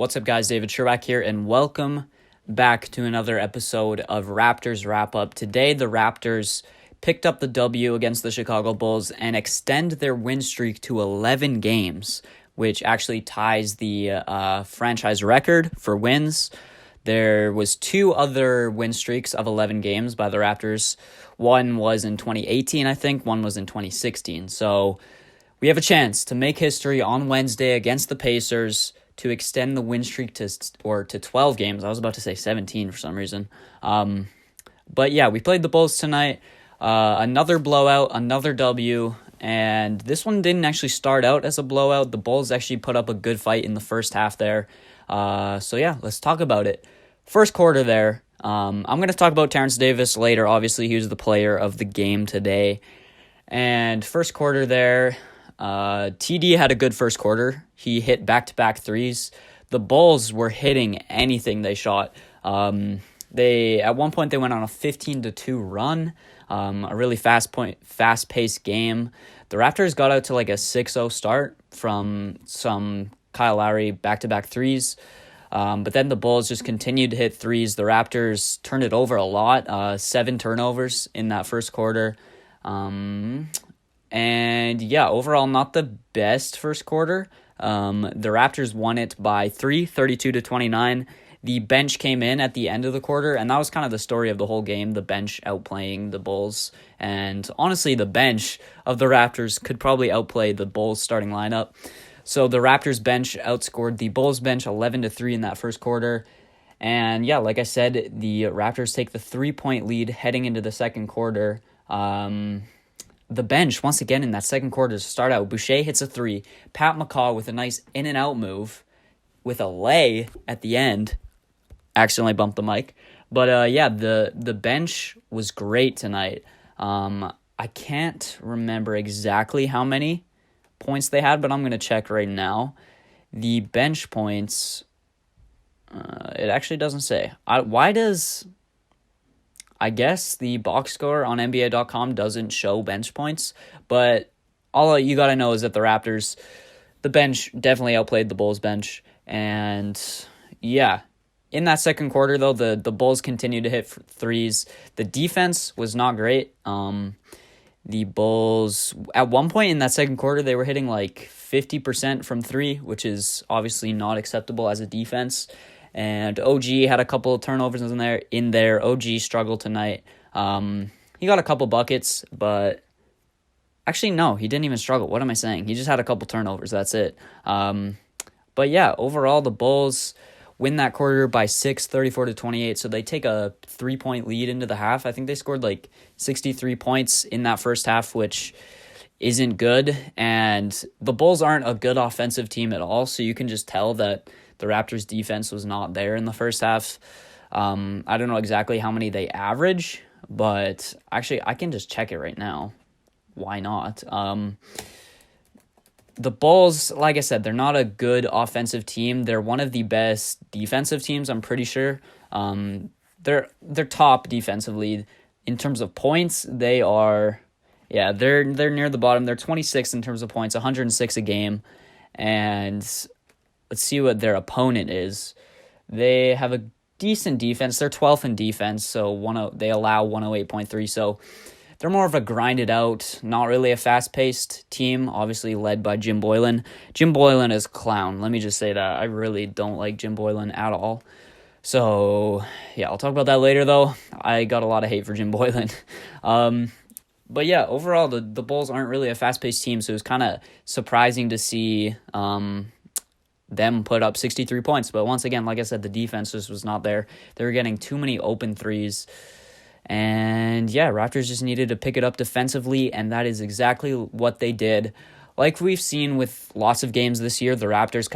What's up, guys? David Sherback here, and welcome back to another episode of Raptors Wrap-Up. Today, the Raptors picked up the W against the Chicago Bulls and extend their win streak to 11 games, which actually ties the franchise record for wins. There was two other win streaks of 11 games by the Raptors. One was in 2018, I think. One was in 2016. So we have a chance to make history on Wednesday against the Pacers to extend the win streak to 12 games. I was about to say 17 for some reason. But yeah, we played the Bulls tonight. Another blowout, another W, and this one didn't actually start out as a blowout. The Bulls actually put up a good fight in the first half there. So yeah, let's talk about it. First quarter there. I'm going to talk about Terence Davis later. Obviously, he was the player of the game today. And first quarter there, TD had a good first quarter. He hit back-to-back threes. The Bulls were hitting anything they shot. At one point they went on a 15-2 run. A really fast-paced game. The Raptors got out to like a 6-0 start from some Kyle Lowry back-to-back threes. But then the Bulls just continued to hit threes. The Raptors turned it over a lot. 7 turnovers in that first quarter. And yeah, overall not the best first quarter. The Raptors won it by 32-29. The bench came in at the end of the quarter, and that was kind of the story of the whole game, the bench outplaying the Bulls. And honestly, the bench of the Raptors could probably outplay the Bulls starting lineup. So the Raptors bench outscored the Bulls bench 11-3 in that first quarter. And yeah, like I said, the Raptors take the 3-point lead heading into the second quarter. The bench, once again, in that second quarter to start out, Boucher hits a 3. Pat McCaw with a nice in-and-out move with a lay at the end. Accidentally bumped the mic. But yeah, the bench was great tonight. I can't remember exactly how many points they had, but I'm going to check right now. The bench points, it actually doesn't say. I guess the box score on NBA.com doesn't show bench points, but all you got to know is that the Raptors, the bench definitely outplayed the Bulls bench. And yeah, in that second quarter, though, the Bulls continued to hit threes. The defense was not great. The Bulls, at one point in that second quarter, they were hitting like 50% from three, which is obviously not acceptable as a defense. And OG had a couple of turnovers in there. OG struggled tonight. He got a couple buckets, but actually, no, he didn't even struggle. What am I saying? He just had a couple turnovers. That's it. But yeah, overall, the Bulls win that quarter by 6, 34-28. So they take a 3-point lead into the half. I think they scored like 63 points in that first half, which isn't good. And the Bulls aren't a good offensive team at all. So you can just tell that the Raptors' defense was not there in the first half. I don't know exactly how many they average, but actually I can just check it right now. Why not? The Bulls, like I said, they're not a good offensive team. They're one of the best defensive teams, I'm pretty sure. They're top defensively. In terms of points, they are, yeah, they're near the bottom. They're 26th in terms of points, 106 a game. And let's see what their opponent is. They have a decent defense. They're 12th in defense, so they allow 108.3. So they're more of a grinded out, not really a fast-paced team, obviously led by Jim Boylen. Jim Boylen is a clown. Let me just say that. I really don't like Jim Boylen at all. So, yeah, I'll talk about that later, though. I got a lot of hate for Jim Boylen. But yeah, overall, the Bulls aren't really a fast-paced team, so it was kind of surprising to see them put up 63 points. But once again, like I said, the defense just was not there. They were getting too many open threes. And yeah, Raptors just needed to pick it up defensively, and that is exactly what they did. Like we've seen with lots of games this year, the Raptors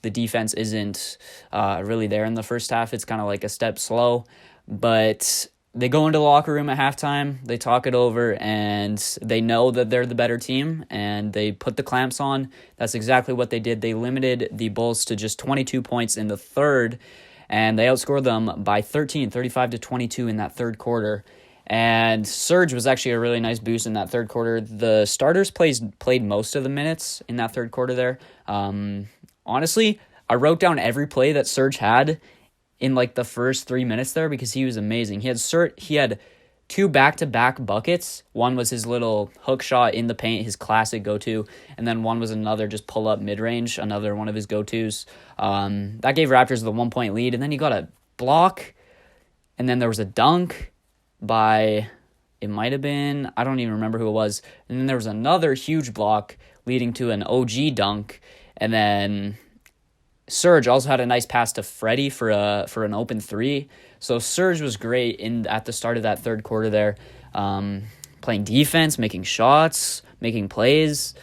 the defense isn't really there in the first half. It's kind of like a step slow, but they go into the locker room at halftime, they talk it over, and they know that they're the better team, and they put the clamps on. That's exactly what they did. They limited the Bulls to just 22 points in the third, and they outscored them by 13, 35-22 in that third quarter. And Serge was actually a really nice boost in that third quarter. The starters played most of the minutes in that third quarter there. Honestly, I wrote down every play that Serge had in like the first 3 minutes there because he was amazing. He had two back-to-back buckets. One was his little hook shot in the paint, his classic go-to, and then one was another just pull-up mid-range, another one of his go-tos. That gave Raptors the 1-point lead, and then he got a block, and then there was a dunk by, it might have been, I don't even remember who it was, and then there was another huge block leading to an OG dunk, and then Serge also had a nice pass to Freddie for an open three. So Serge was great at the start of that third quarter there, playing defense, making shots, making plays.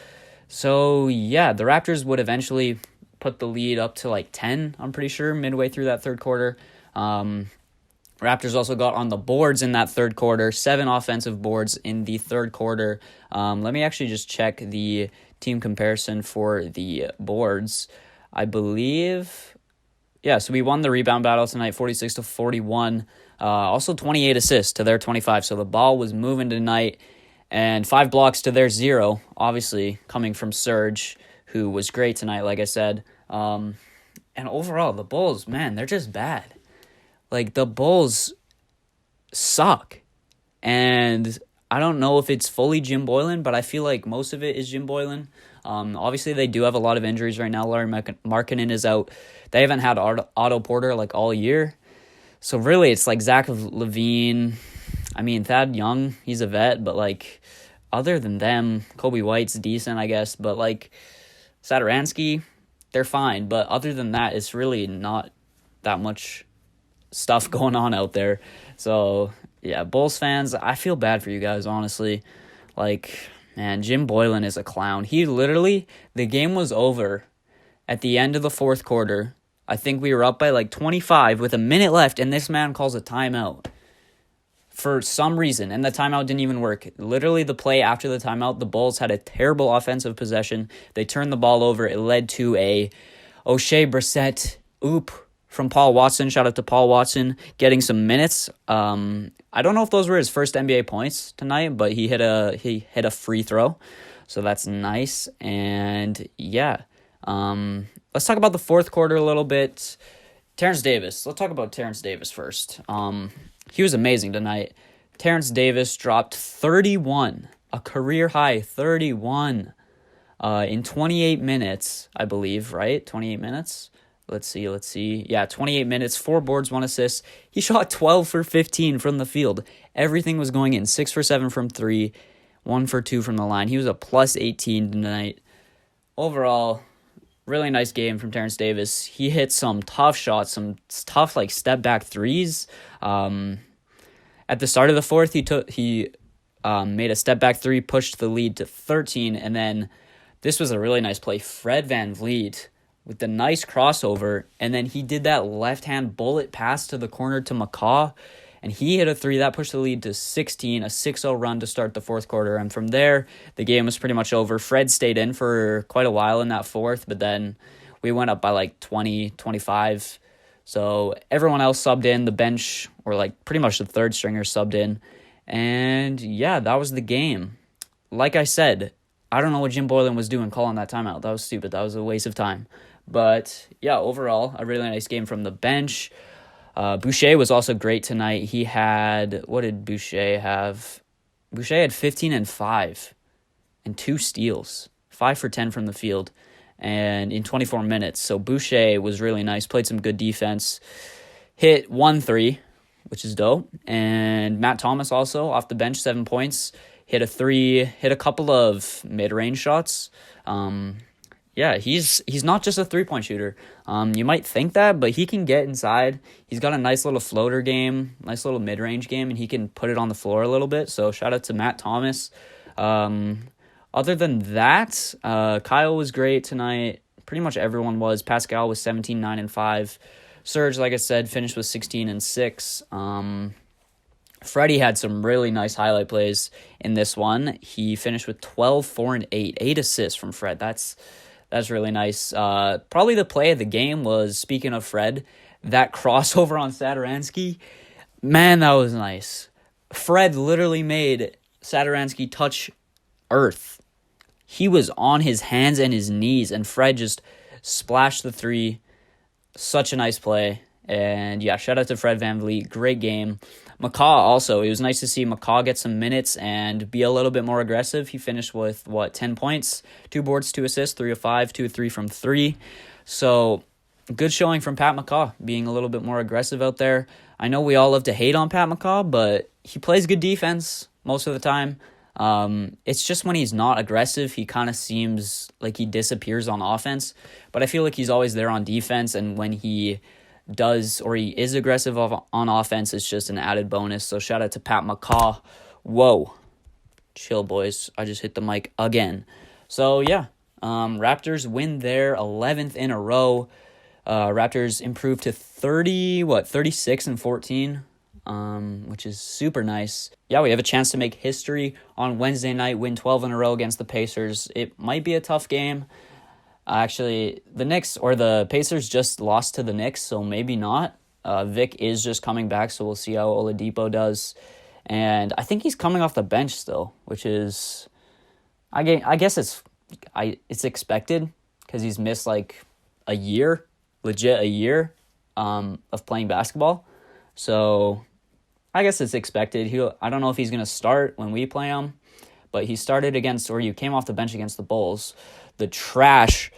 So yeah, the Raptors would eventually put the lead up to like 10, I'm pretty sure, midway through that third quarter. Raptors also got on the boards in that third quarter, 7 offensive boards in the third quarter. Let me actually just check the team comparison for the boards. I believe, yeah, so we won the rebound battle tonight, 46-41. Also 28 assists to their 25, so the ball was moving tonight, and 5 blocks to their 0, obviously coming from Serge, who was great tonight, like I said. And overall, the Bulls, man, they're just bad. Like, the Bulls suck, and I don't know if it's fully Jim Boylan, but I feel like most of it is Jim Boylan. Obviously, they do have a lot of injuries right now. Larry Markkanen is out. They haven't had Otto Porter like all year. So really, it's like Zach LaVine. I mean, Thad Young, he's a vet, but like other than them, Kobe White's decent, I guess. But like Satoransky, they're fine. But other than that, it's really not that much stuff going on out there. So yeah, Bulls fans, I feel bad for you guys, honestly. Like, man, Jim Boylan is a clown. He literally, the game was over at the end of the fourth quarter. I think we were up by like 25 with a minute left, and this man calls a timeout for some reason, and the timeout didn't even work. Literally, the play after the timeout, the Bulls had a terrible offensive possession. They turned the ball over. It led to a O'Shea Brissett oop from Paul Watson. Shout out to Paul Watson getting some minutes. I don't know if those were his first NBA points tonight, but he hit a free throw, so that's nice. And yeah, let's talk about the fourth quarter a little bit. Terence Davis. Let's talk about Terence Davis first. He was amazing tonight. Terence Davis dropped 31, a career high 31, in 28 minutes, I believe. Right, 28 minutes. Let's see. Yeah, 28 minutes, 4 boards, 1 assist. He shot 12 for 15 from the field. Everything was going in. 6 for 7 from 3, 1 for 2 from the line. He was a plus 18 tonight. Overall, really nice game from Terence Davis. He hit some tough shots, some tough like step back threes. At the start of the fourth, he made a step back 3, pushed the lead to 13, and then this was a really nice play. Fred VanVleet with the nice crossover, and then he did that left-hand bullet pass to the corner to McCaw, and he hit a 3. That pushed the lead to 16, a 6-0 run to start the fourth quarter, and from there, the game was pretty much over. Fred stayed in for quite a while in that fourth, but then we went up by like 20, 25, so everyone else subbed in. The bench, or like pretty much the third stringer, subbed in, and yeah, that was the game. Like I said, I don't know what Jim Boylan was doing calling that timeout. That was stupid. That was a waste of time. But yeah, overall, a really nice game from the bench. Boucher was also great tonight. He had, what did Boucher have? Boucher had 15 and 5 and 2 steals, 5 for 10 from the field, and in 24 minutes. So Boucher was really nice, played some good defense, hit 1 3, which is dope. And Matt Thomas also off the bench, 7 points, hit a 3, hit a couple of mid-range shots. Yeah, he's not just a three-point shooter. You might think that, but he can get inside. He's got a nice little floater game, nice little mid-range game, and he can put it on the floor a little bit. So shout out to Matt Thomas. Other than that, Kyle was great tonight. Pretty much everyone was. Pascal was 17, 9, and 5. Serge, like I said, finished with 16 and 6. Freddie had some really nice highlight plays in this one. He finished with 12, 4, and 8. 8 assists from Fred. That's really nice. Probably the play of the game was, speaking of Fred, that crossover on Satoransky. Man, that was nice. Fred literally made Satoransky touch earth. He was on his hands and his knees, and Fred just splashed the 3. such a nice play. And yeah, shout out to Fred VanVleet. Great game. McCaw also. It was nice to see McCaw get some minutes and be a little bit more aggressive. He finished with, 10 points, 2 boards, 2 assists, 3 of 5, 2 of 3 from 3. So good showing from Pat McCaw, being a little bit more aggressive out there. I know we all love to hate on Pat McCaw, but he plays good defense most of the time. It's just when he's not aggressive, he kind of seems like he disappears on offense. But I feel like he's always there on defense, and when he does or he is aggressive on offense, it's just an added bonus. So shout out to Pat McCaw. Whoa. Chill, boys. I just hit the mic again. So yeah, Raptors win their 11th in a row. Raptors improved to 36-14, which is super nice. Yeah, we have a chance to make history on Wednesday night, win 12 in a row against the Pacers. It might be a tough game. Actually, the Pacers just lost to the Knicks, so maybe not. Vic is just coming back, so we'll see how Oladipo does. And I think he's coming off the bench still, which is, I guess it's expected because he's missed like a year of playing basketball. So I guess it's expected. I don't know if he's going to start when we play him, but he came off the bench against the Bulls. The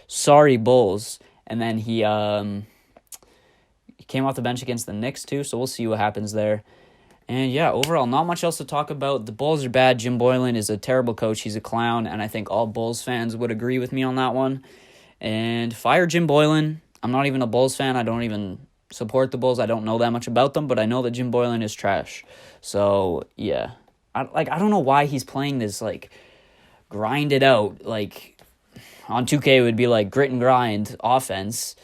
sorry Bulls. And then he came off the bench against the Knicks too, so we'll see what happens there. And yeah, overall, not much else to talk about. The Bulls are bad. Jim Boylen is a terrible coach. He's a clown, and I think all Bulls fans would agree with me on that one. And fire Jim Boylen. I'm not even a Bulls fan. I don't even support the Bulls. I don't know that much about them, but I know that Jim Boylen is trash. So yeah, I don't know why he's playing this like grind it out. Like on 2K it would be like grit and grind offense.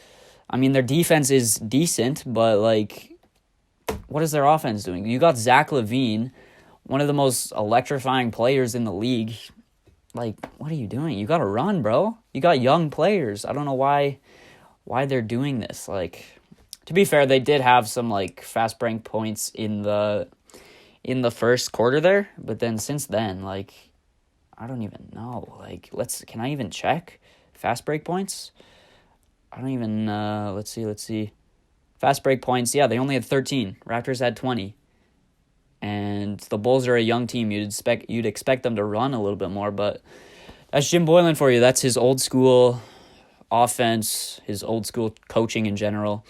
I mean, their defense is decent, but like, what is their offense doing? You got Zach LaVine, one of the most electrifying players in the league. Like, what are you doing? You got to run, bro. You got young players. I don't know why they're doing this. Like, to be fair, they did have some like fast break points in the first quarter there, but then since then, like, I don't even know. Like, can I even check fast break points? I don't even, let's see. Fast break points, yeah, they only had 13. Raptors had 20. And the Bulls are a young team. You'd expect them to run a little bit more, but that's Jim Boylen for you. That's his old school offense, his old school coaching in general.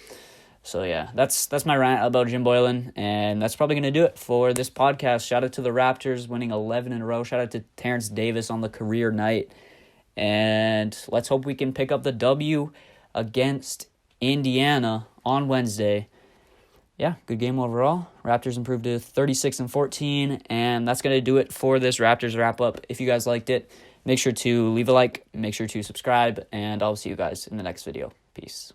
So yeah, that's my rant about Jim Boylen, and that's probably going to do it for this podcast. Shout out to the Raptors winning 11 in a row. Shout out to Terence Davis on the career night. And let's hope we can pick up the W against Indiana on Wednesday. Yeah, good game overall. Raptors improved to 36-14, and that's going to do it for this Raptors wrap-up. If you guys liked it, make sure to leave a like, make sure to subscribe, and I'll see you guys in the next video. Peace.